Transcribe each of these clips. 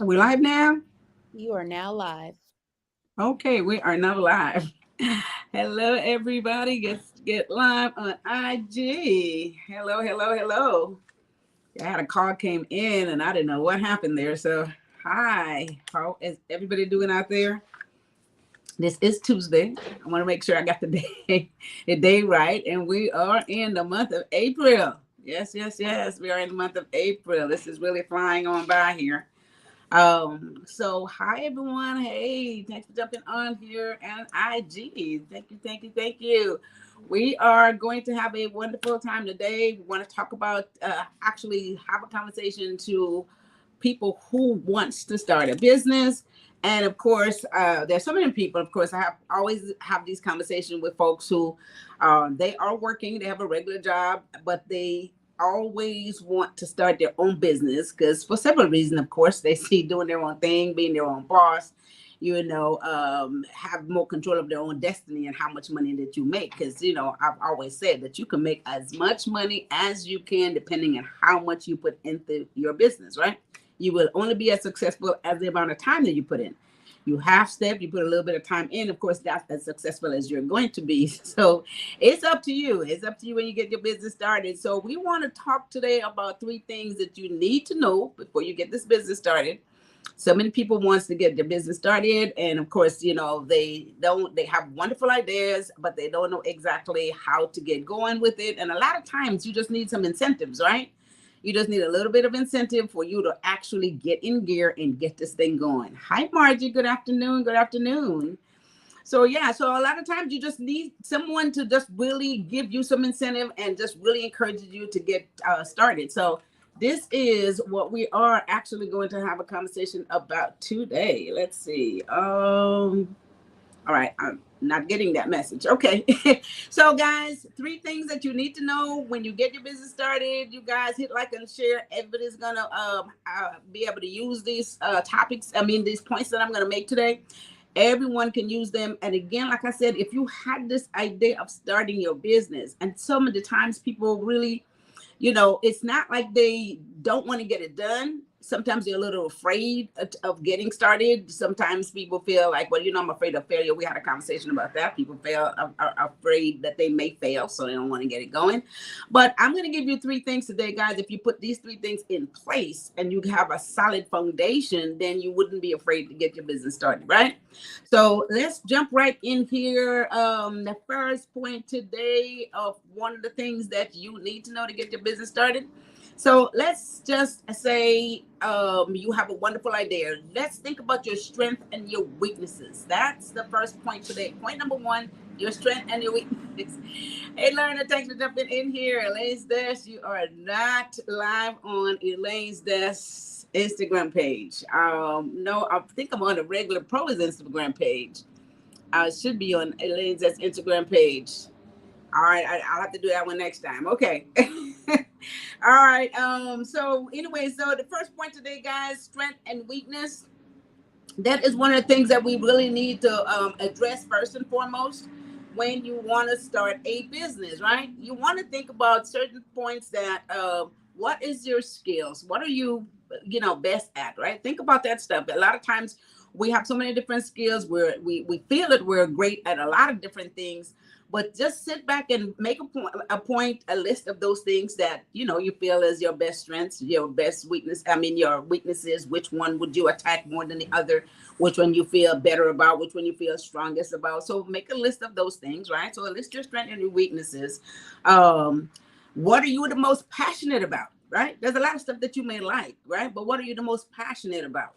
Are we live now? You are now live. Okay, we are now live. Hello, everybody. Get live on IG. Hello, hello, hello. I had a call came in and I didn't know what happened there. So, hi. How is everybody doing out there? This is Tuesday. I want to make sure I got the day, the day right, and we are in the month of April. Yes, yes, yes. We are in the month of April. This is really flying on by here. So hi everyone. Hey, thanks for jumping on here and IG. Thank you, thank you, thank you. We are going to have a wonderful time today. We want to talk about actually have a conversation to people who wants to start a business. And of course, there's so many people. Of course, I have always have these conversations with folks who they are working, they have a regular job, but they always want to start their own business because for several reasons, of course, they see doing their own thing, being their own boss, have more control of their own destiny and how much money that you make. Because, I've always said that you can make as much money as you can, depending on how much you put into your business, right? You will only be as successful as the amount of time that you put in. You half step, you put a little bit of time in, of course, that's as successful as you're going to be. So it's up to you. It's up to you when you get your business started. So we want to talk today about 3 things that you need to know before you get this business started. So many people wants to get their business started, and of course, they have wonderful ideas, but they don't know exactly how to get going with it. And a lot of times you just need some incentives, right? You just need a little bit of incentive for you to actually get in gear and get this thing going. Hi, Margie. Good afternoon. Good afternoon. So yeah, so a lot of times you just need someone to just really give you some incentive and just really encourage you to get started. So this is what we are actually going to have a conversation about today. Let's see. All right, I'm not getting that message. Okay. So guys, 3 things that you need to know when you get your business started. You guys hit like and share. Everybody's gonna be able to use these topics. I mean, these points that I'm gonna make today. Everyone can use them. And again, like I said, if you had this idea of starting your business, and some of the times people really, it's not like they don't want to get it done. Sometimes they're a little afraid of getting started. Sometimes people feel like, well, I'm afraid of failure. We had a conversation about that. People are afraid that they may fail, so they don't want to get it going. But I'm going to give you 3 things today, guys. If you put these 3 things in place and you have a solid foundation, then you wouldn't be afraid to get your business started, right? So let's jump right in here. The first point today of one of the things that you need to know to get your business started. So let's just say you have a wonderful idea. Let's think about your strength and your weaknesses. That's the first point today. Point number 1, your strength and your weaknesses. Hey, Learner, thanks for jumping in here. Elaine's Desk, you are not live on Elaine's Desk Instagram page. No, I think I'm on the regular Proby's Instagram page. I should be on Elaine's Desk Instagram page. All right, I'll have to do that one next time. Okay. All right. So anyway, so the first point today, guys, strength and weakness. That is one of the things that we really need to address first and foremost when you want to start a business, right? You want to think about certain points that what is your skills? What are you, best at, right? Think about that stuff. A lot of times we have so many different skills where we feel that we're great at a lot of different things, but just sit back and make a list of those things that you feel is your best strengths, your best weakness. I mean, your weaknesses. Which one would you attack more than the other? Which one you feel better about? Which one you feel strongest about? So make a list of those things, right? So list your strengths and your weaknesses. What are you the most passionate about? Right? There's a lot of stuff that you may like, right? But what are you the most passionate about?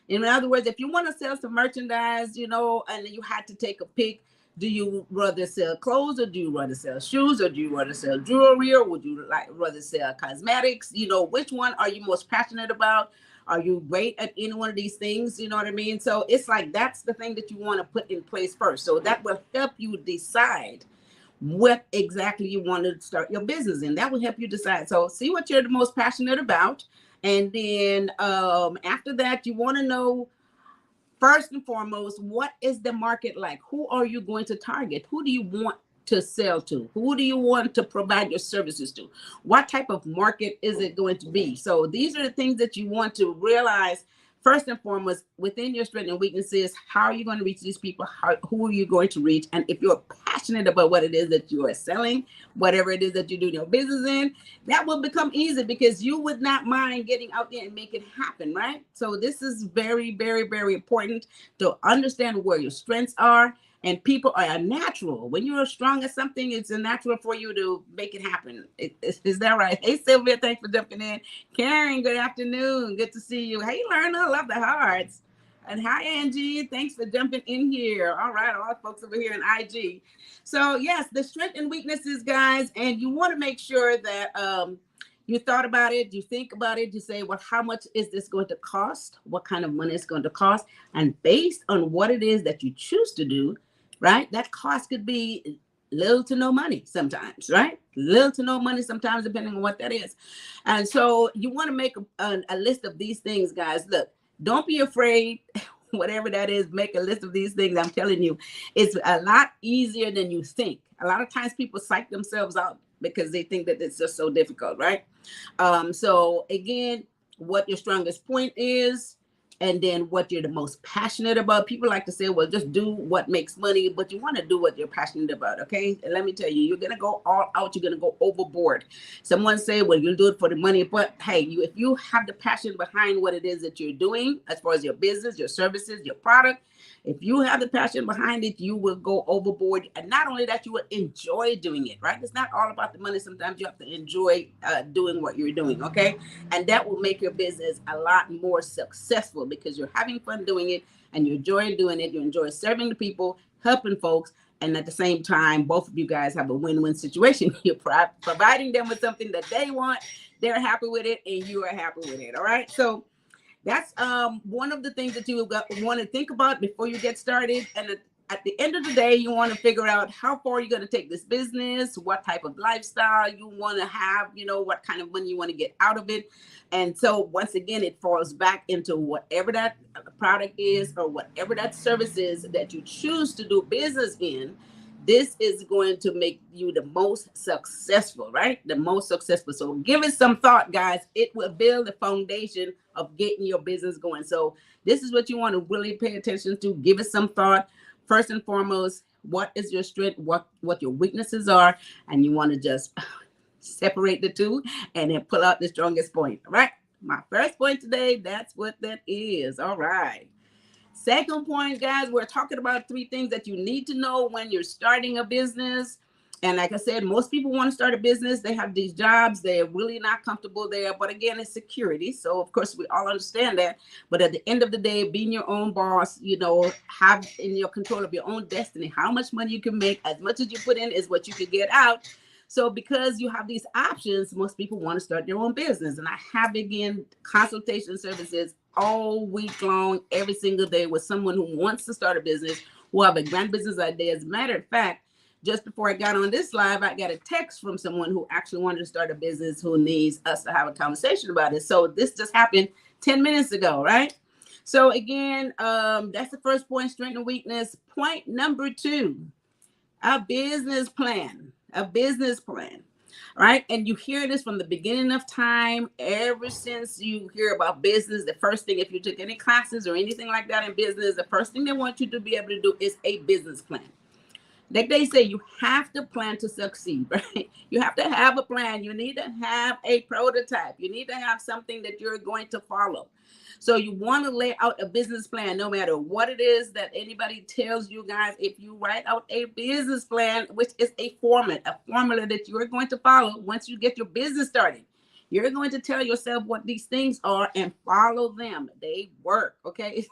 In other words, if you want to sell some merchandise, and you had to take a pick, do you rather sell clothes, or do you rather sell shoes, or do you rather sell jewelry, or would you rather sell cosmetics? Which one are you most passionate about? Are you great at any one of these things? You know what I mean? So it's like that's the thing that you want to put in place first. So that will help you decide what exactly you want to start your business in. That will help you decide. So see what you're the most passionate about. And then after that, you want to know, first and foremost, what is the market like? Who are you going to target? Who do you want to sell to? Who do you want to provide your services to? What type of market is it going to be? So these are the things that you want to realize first and foremost, within your strengths and weaknesses, how are you going to reach these people? Who are you going to reach? And if you're passionate about what it is that you are selling, whatever it is that you do your business in, that will become easy because you would not mind getting out there and make it happen, right? So this is very, very, very important to understand where your strengths are. And people are natural. When you're strong at something, it's a natural for you to make it happen. Is that right? Hey, Sylvia, thanks for jumping in. Karen, good afternoon. Good to see you. Hey, Lerna, love the hearts. And hi, Angie. Thanks for jumping in here. All right, all the folks over here in IG. So, yes, the strengths and weaknesses, guys. And you want to make sure that you thought about it, you think about it, you say, well, how much is this going to cost? What kind of money is going to cost? And based on what it is that you choose to do, right? That cost could be little to no money sometimes, right? Little to no money sometimes, depending on what that is. And so you want to make a list of these things, guys. Look, don't be afraid. Whatever that is, make a list of these things. I'm telling you, it's a lot easier than you think. A lot of times people psych themselves out because they think that it's just so difficult, right? So again, what your strongest point is, and then what you're the most passionate about. People like to say, well, just do what makes money, but you want to do what you're passionate about, okay? And let me tell you, you're going to go all out. You're going to go overboard. Someone say, well, you'll do it for the money, but hey, if you have the passion behind what it is that you're doing, as far as your business, your services, your product, if you have the passion behind it, you will go overboard. And not only that, you will enjoy doing it, right? It's not all about the money. Sometimes you have to enjoy doing what you're doing, okay? And that will make your business a lot more successful because you're having fun doing it and you enjoy doing it. You enjoy serving the people, helping folks. And at the same time, both of you guys have a win-win situation. You're providing them with something that they want. They're happy with it and you are happy with it, all right? So that's one of the things that you want to think about before you get started. And at the end of the day, you want to figure out how far you're going to take this business, what type of lifestyle you want to have, what kind of money you want to get out of it. And so once again, it falls back into whatever that product is or whatever that service is that you choose to do business in. This is going to make you the most successful, right? The most successful. So give it some thought, guys. It will build the foundation of getting your business going. So this is what you want to really pay attention to. Give it some thought. First and foremost, what is your strength? What your weaknesses are? And you want to just separate the two and then pull out the strongest point. All right. My first point today, that's what that is. All right. Second point, guys, we're talking about 3 things that you need to know when you're starting a business. And like I said, most people want to start a business. They have these jobs. They're really not comfortable there. But again, it's security. So, of course, we all understand that. But at the end of the day, being your own boss, have in your control of your own destiny, how much money you can make, as much as you put in is what you can get out. So because you have these options, most people want to start their own business. And I have, again, consultation services all week long, every single day with someone who wants to start a business, who have a grand business idea. As a matter of fact, just before I got on this live, I got a text from someone who actually wanted to start a business who needs us to have a conversation about it. So this just happened 10 minutes ago, right? So again, that's the first point, strength and weakness. Point number 2, a business plan. A business plan. Right. And you hear this from the beginning of time. Ever since you hear about business, the first thing, if you took any classes or anything like that in business, the first thing they want you to be able to do is a business plan. Like they say, you have to plan to succeed, right? You have to have a plan. You need to have a prototype. You need to have something that you're going to follow. So you want to lay out a business plan, no matter what it is that anybody tells you, guys. If you write out a business plan, which is a formula that you're going to follow once you get your business started, you're going to tell yourself what these things are and follow them. They work, okay?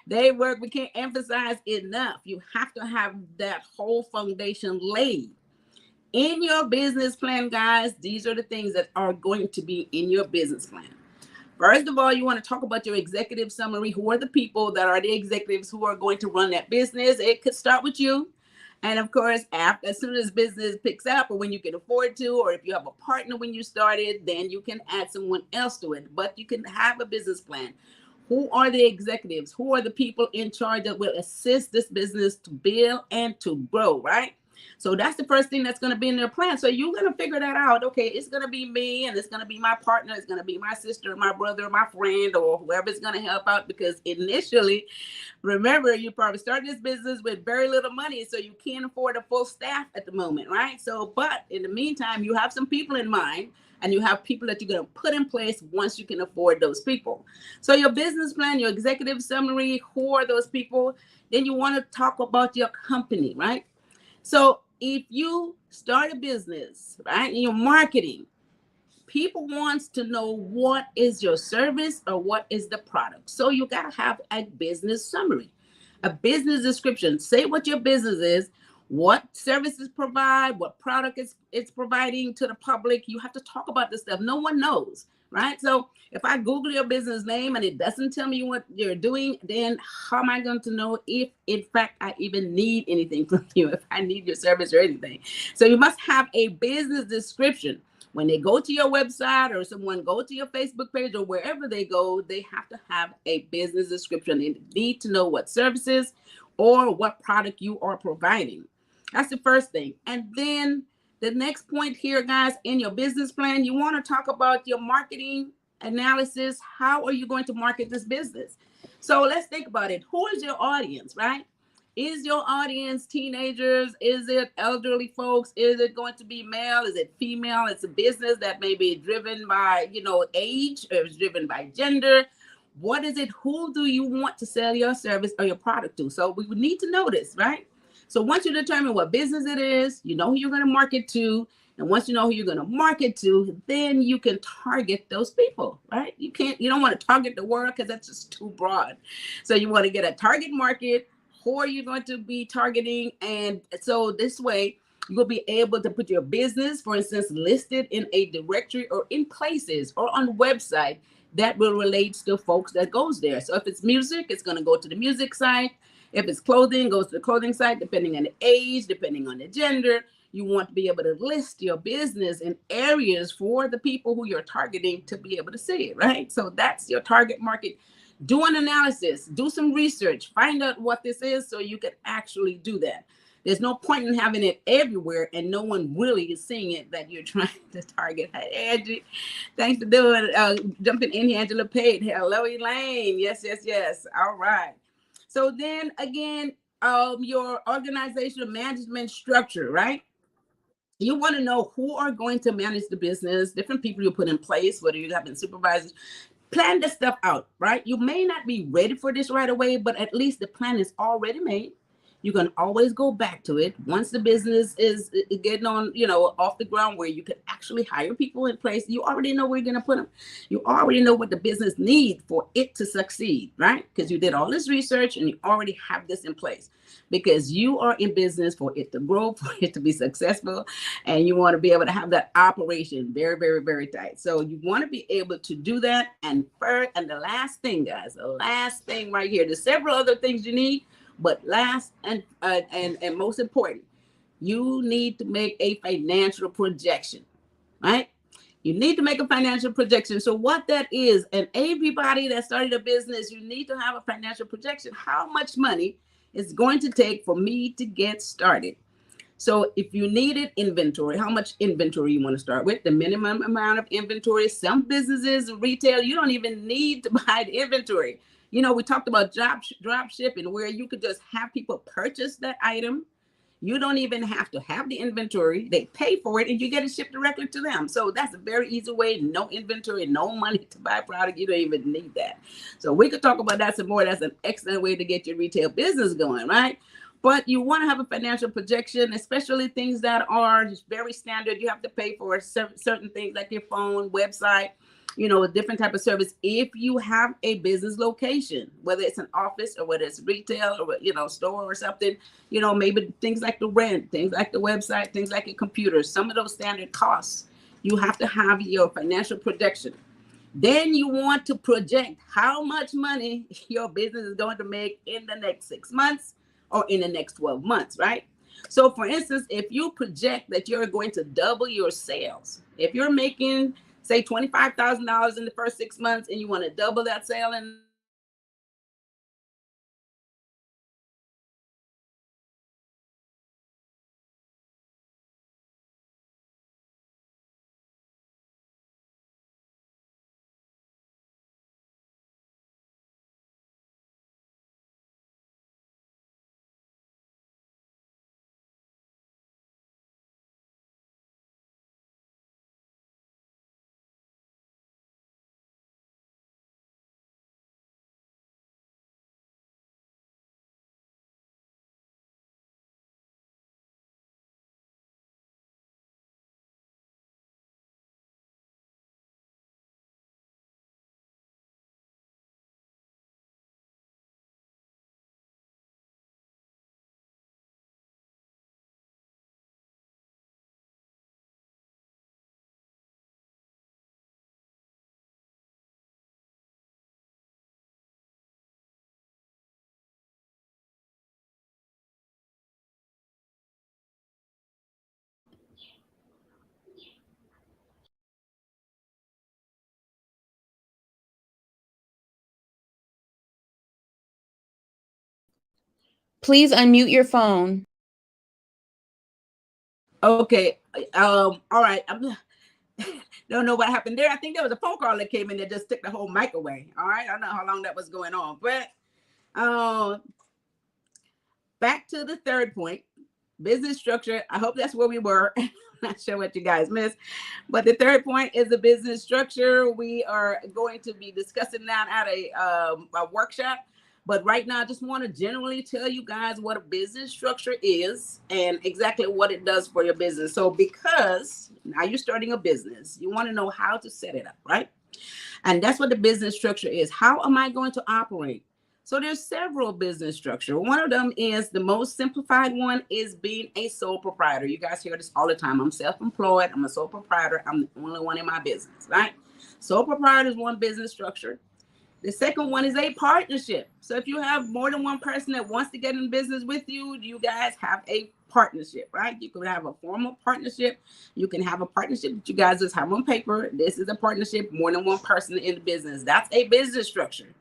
They work. We can't emphasize enough. You have to have that whole foundation laid. In your business plan, guys, these are the things that are going to be in your business plan. First of all, you want to talk about your executive summary. Who are the people that are the executives who are going to run that business? It could start with you. And of course, as soon as business picks up or when you can afford to, or if you have a partner when you started, then you can add someone else to it. But you can have a business plan. Who are the executives? Who are the people in charge that will assist this business to build and to grow, right? So that's the first thing that's going to be in their plan. So you're going to figure that out. Okay, it's going to be me, and it's going to be my partner, it's going to be my sister, my brother, my friend, or whoever's going to help out, because initially, remember, you probably started this business with very little money, so you can't afford a full staff at the moment, right? So, but in the meantime, you have some people in mind, and you have people that you're going to put in place once you can afford those people. So your business plan, your executive summary, who are those people? Then you want to talk about your company, right? So if you start a business, right, and you're marketing, people wants to know what is your service or what is the product. So you got to have a business summary, a business description. Say what your business is, what services provide, what product it's providing to the public. You have to talk about this stuff. No one knows, right? So if I Google your business name and it doesn't tell me what you're doing, then how am I going to know if in fact I even need anything from you, if I need your service or anything? So you must have a business description. When they go to your website or someone go to your Facebook page or wherever they go, they have to have a business description. They need to know what services or what product you are providing. That's the first thing. And then the next point here, guys, in your business plan, you want to talk about your marketing analysis. How are you going to market this business? So let's think about it. Who is your audience, right? Is your audience teenagers? Is it elderly folks? Is it going to be male? Is it female? It's a business that may be driven by, age, or is driven by gender. What is it? Who do you want to sell your service or your product to? So we would need to know this, right? So once you determine what business it is, you know who you're going to market to. And once you know who you're going to market to, then you can target those people, right? You don't want to target the world because that's just too broad. So you want to get a target market. Who are you going to be targeting? And so this way, you will be able to put your business, for instance, listed in a directory or in places or on website that will relate to folks that goes there. So if it's music, it's going to go to the music site. If it's clothing, it goes to the clothing site, depending on the age, depending on the gender. You want to be able to list your business in areas for the people who you're targeting to be able to see it, right? So that's your target market. Do an analysis, do some research, find out what this is so you can actually do that. There's no point in having it everywhere and no one really is seeing it that you're trying to target. Hey, Angie, thanks for jumping in here. Angela Pate. Hello, Elaine. Yes, yes, yes. All right. So then again, your organizational management structure, right? You want to know who are going to manage the business, different people you put in place, whether you have been supervisors. Plan this stuff out, right? You may not be ready for this right away, but at least the plan is already made. You can always go back to it once the business is getting on, off the ground where you can actually hire people in place. You already know where you're going to put them. You already know what the business needs for it to succeed, right? Because you did all this research and you already have this in place because you are in business for it to grow, for it to be successful. And you want to be able to have that operation very, very, very tight. So you want to be able to do that. And first, and the last thing, guys, the last thing right here, there's several other things you need. But last and most important, you need to make a financial projection, right? You need to make a financial projection. So what that is, and everybody that started a business, you need to have a financial projection. How much money is going to take for me to get started? So if you needed inventory, how much inventory you want to start with, the minimum amount of inventory. Some businesses, retail, you don't even need to buy the inventory. We talked about drop shipping where you could just have people purchase that item. You don't even have to have the inventory. They pay for it and you get it shipped directly to them. So that's a very easy way. No inventory, no money to buy product. You don't even need that. So we could talk about that some more. That's an excellent way to get your retail business going, right? But you want to have a financial projection, especially things that are just very standard. You have to pay for certain things like your phone, website, a different type of service. If you have a business location, whether it's an office or whether it's retail or, store or something, maybe things like the rent, things like the website, things like your computer, some of those standard costs, you have to have your financial projection. Then you want to project how much money your business is going to make in the next 6 months or in the next 12 months, right? So for instance, if you project that you're going to double your sales, if you're making, say, $25,000 in the first 6 months and you want to double that sale in Please unmute your phone. Okay. All right. Don't know what happened there. I think there was a phone call that came in that just took the whole mic away. All right. I don't know how long that was going on, but um, back to the third point, business structure. I hope that's where we were. Not sure what you guys missed, but the third point is the business structure. We are going to be discussing that at a workshop. But right now, I just want to generally tell you guys what a business structure is and exactly what it does for your business. So because now you're starting a business, you want to know how to set it up, right? And that's what the business structure is. How am I going to operate? So there's several business structure. One of them is the most simplified one is being a sole proprietor. You guys hear this all the time. I'm self-employed. I'm a sole proprietor. I'm the only one in my business, right? Sole proprietor is one business structure. The second one is a partnership. So if you have more than one person that wants to get in business with you, you guys have a partnership, right? You can have a formal partnership. You can have a partnership that you guys just have on paper. This is a partnership, more than one person in the business. That's a business structure.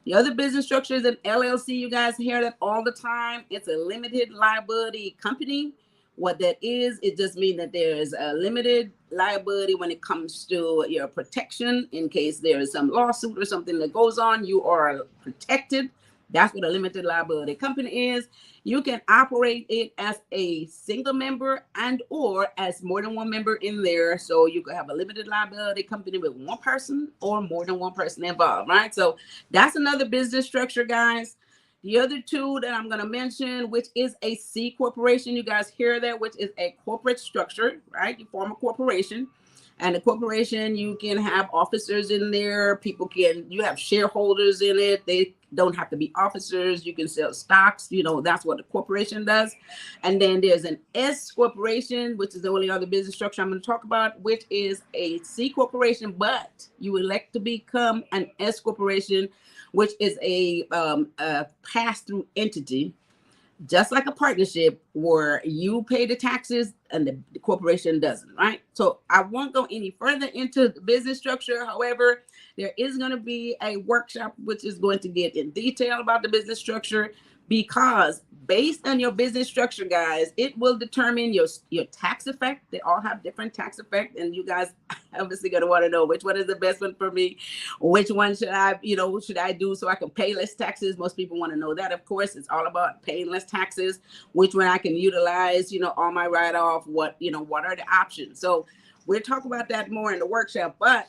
The other business structure is an LLC. You guys hear that all the time. It's a limited liability company. What that is, it just means that there is a limited liability when it comes to your protection. In case there is some lawsuit or something that goes on, you are protected. That's what a limited liability company is. You can operate it as a single member and or as more than one member in there. So you could have a limited liability company with one person or more than one person involved, right? So that's another business structure, guys. The other two that I'm going to mention, which is a C corporation, you guys hear that, which is a corporate structure, right? You form a corporation. And the corporation, you can have officers in there. You have shareholders in it. They don't have to be officers. You can sell stocks. That's what the corporation does. And then there's an S corporation, which is the only other business structure I'm going to talk about, which is a C corporation, but you elect to become an S corporation, which is a pass-through entity, just like a partnership where you pay the taxes and the corporation doesn't, right? So I won't go any further into the business structure. However, there is going to be a workshop which is going to get in detail about the business structure, because based on your business structure, guys, it will determine your tax effect. They all have different tax effect, and you guys obviously going to want to know which one is the best one for me, which one should I do so I can pay less taxes. Most people want to know that. Of course, it's all about paying less taxes, which one I can utilize, all my write-off, what are the options. So we'll talk about that more in the workshop, but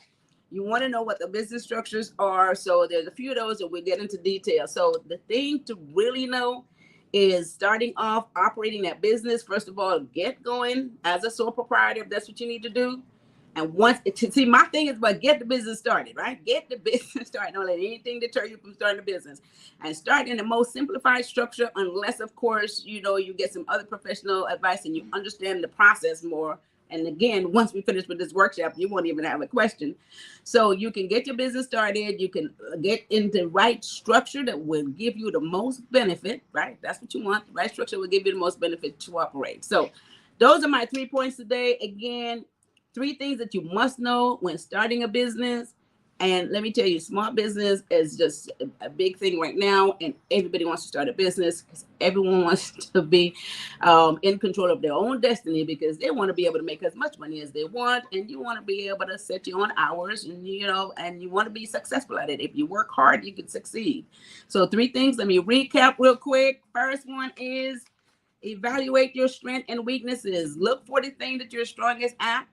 you want to know what the business structures are. So there's a few of those that we'll get into detail. So the thing to really know is starting off operating that business. First of all, get going as a sole proprietor if that's what you need to do. And my thing is, but get the business started, right? Get the business started. Don't let anything deter you from starting a business. And start in the most simplified structure, unless, of course, you get some other professional advice and you understand the process more. And again, once we finish with this workshop, you won't even have a question. So you can get your business started. You can get in the right structure that will give you the most benefit, right? That's what you want. The right structure will give you the most benefit to operate. So those are my 3 points today. Again, 3 things that you must know when starting a business. And let me tell you, small business is just a big thing right now. And everybody wants to start a business because everyone wants to be in control of their own destiny, because they want to be able to make as much money as they want. And you want to be able to set your own hours, and and you want to be successful at it. If you work hard, you can succeed. So 3 things. Let me recap real quick. First one is evaluate your strengths and weaknesses. Look for the thing that you're strongest at.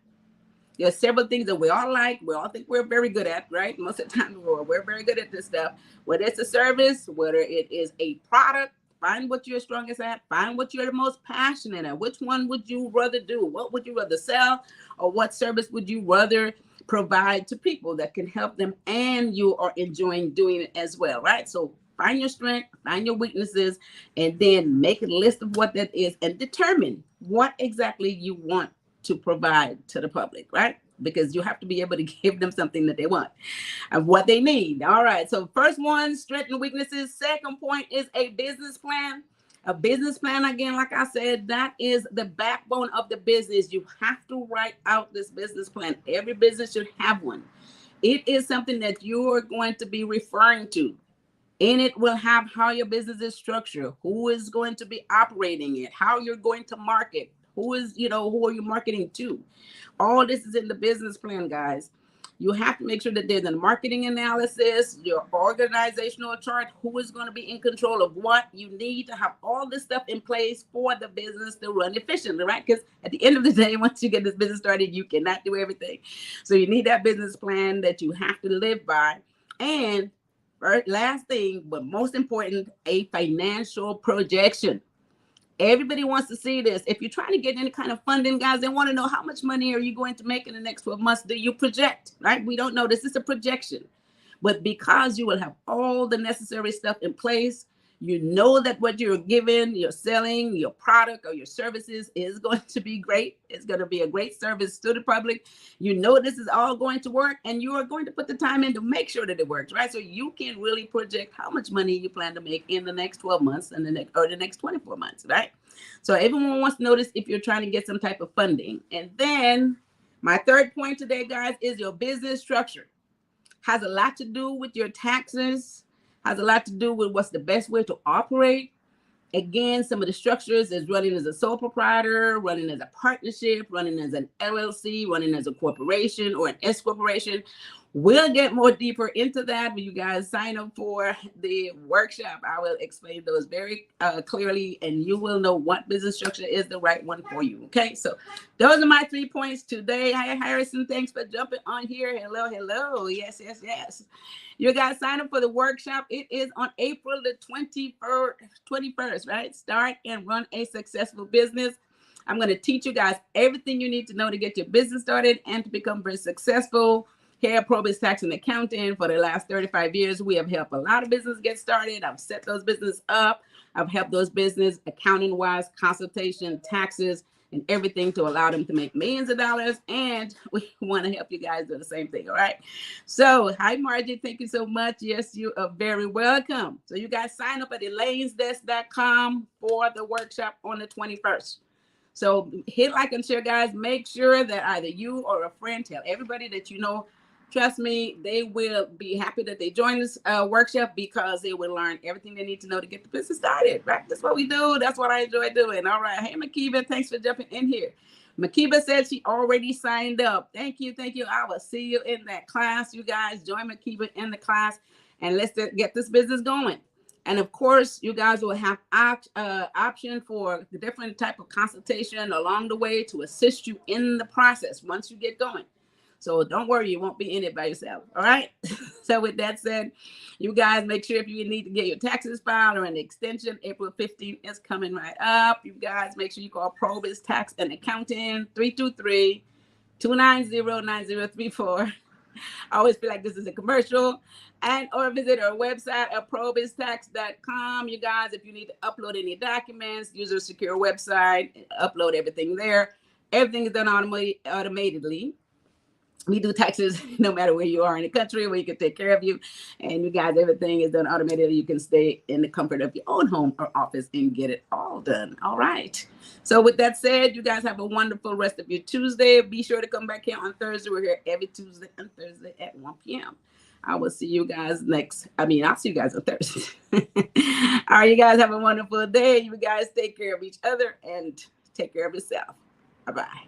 There's several things that we all like. We all think we're very good at, right? Most of the time, we're very good at this stuff. Whether it's a service, whether it is a product, find what you're strongest at. Find what you're the most passionate at. Which one would you rather do? What would you rather sell? Or what service would you rather provide to people that can help them and you are enjoying doing it as well, right? So find your strength, find your weaknesses, and then make a list of what that is and determine what exactly you want to provide to the public, right? Because you have to be able to give them something that they want and what they need. All right. So first one, strengths and weaknesses. Second point is a business plan. A business plan, again, like I said, that is the backbone of the business. You have to write out this business plan. Every business should have one. It is something that you are going to be referring to. In it will have how your business is structured, who is going to be operating it, how you're going to market, who is, who are you marketing to. All this is in the business plan, guys. You have to make sure that there's a marketing analysis, your organizational chart, who is going to be in control of what. You need to have all this stuff in place for the business to run efficiently, right? Because at the end of the day, once you get this business started, you cannot do everything. So you need that business plan that you have to live by. And last thing, but most important, a financial projection. Everybody wants to see this. If you're trying to get any kind of funding, guys, they want to know how much money are you going to make in the next 12 months. Do you project, right? We don't know. This is a projection. But because you will have all the necessary stuff in place, you know that what you're giving, you're selling, your product or your services is going to be great. It's going to be a great service to the public. You know this is all going to work, and you are going to put the time in to make sure that it works, right? So you can really project how much money you plan to make in the next 12 months and the next 24 months, right? So everyone wants to know this if you're trying to get some type of funding. And then my third point today, guys, is your business structure. Has a lot to do with your taxes, has a lot to do with what's the best way to operate. Again, some of the structures is running as a sole proprietor, running as a partnership, running as an LLC, running as a corporation or an S corporation. We'll get more deeper into that when you guys sign up for the workshop. I will explain those very clearly, and you will know what business structure is the right one for you. Okay, so those are my 3 points today. Hi, Harrison. Thanks for jumping on here. Hello, hello. Yes, yes, yes. You guys sign up for the workshop. It is on April the 21st, right? Start and run a successful business. I'm going to teach you guys everything you need to know to get your business started and to become very successful. Here at Proby Tax and Accounting, for the last 35 years, we have helped a lot of businesses get started. I've set those businesses up. I've helped those business accounting-wise, consultation, taxes, and everything to allow them to make millions of dollars. And we want to help you guys do the same thing, all right? So, hi, Margie. Thank you so much. Yes, you are very welcome. So you guys sign up at elainesdesk.com for the workshop on the 21st. So hit like and share, guys. Make sure that either you or a friend tell everybody that you know. Trust me, they will be happy that they join this workshop because they will learn everything they need to know to get the business started, right? That's what we do. That's what I enjoy doing. All right. Hey, Makiba, thanks for jumping in here. Makiba said she already signed up. Thank you. Thank you. I will see you in that class. You guys join Makiba in the class, and let's get this business going. And of course, you guys will have option for the different type of consultation along the way to assist you in the process once you get going. So don't worry, you won't be in it by yourself. All right. So with that said, you guys make sure if you need to get your taxes filed or an extension, April 15th is coming right up. You guys make sure you call Proby Tax and Accounting 323-290-9034. I always feel like this is a commercial. And or visit our website at probytax.com. You guys, if you need to upload any documents, use our secure website, upload everything there. Everything is done automatically. We do taxes no matter where you are in the country, where you can take care of you. And you guys, everything is done automatically. You can stay in the comfort of your own home or office and get it all done. All right. So with that said, you guys have a wonderful rest of your Tuesday. Be sure to come back here on Thursday. We're here every Tuesday and Thursday at 1 p.m. I will see you guys I'll see you guys on Thursday. All right, you guys have a wonderful day. You guys take care of each other and take care of yourself. Bye-bye.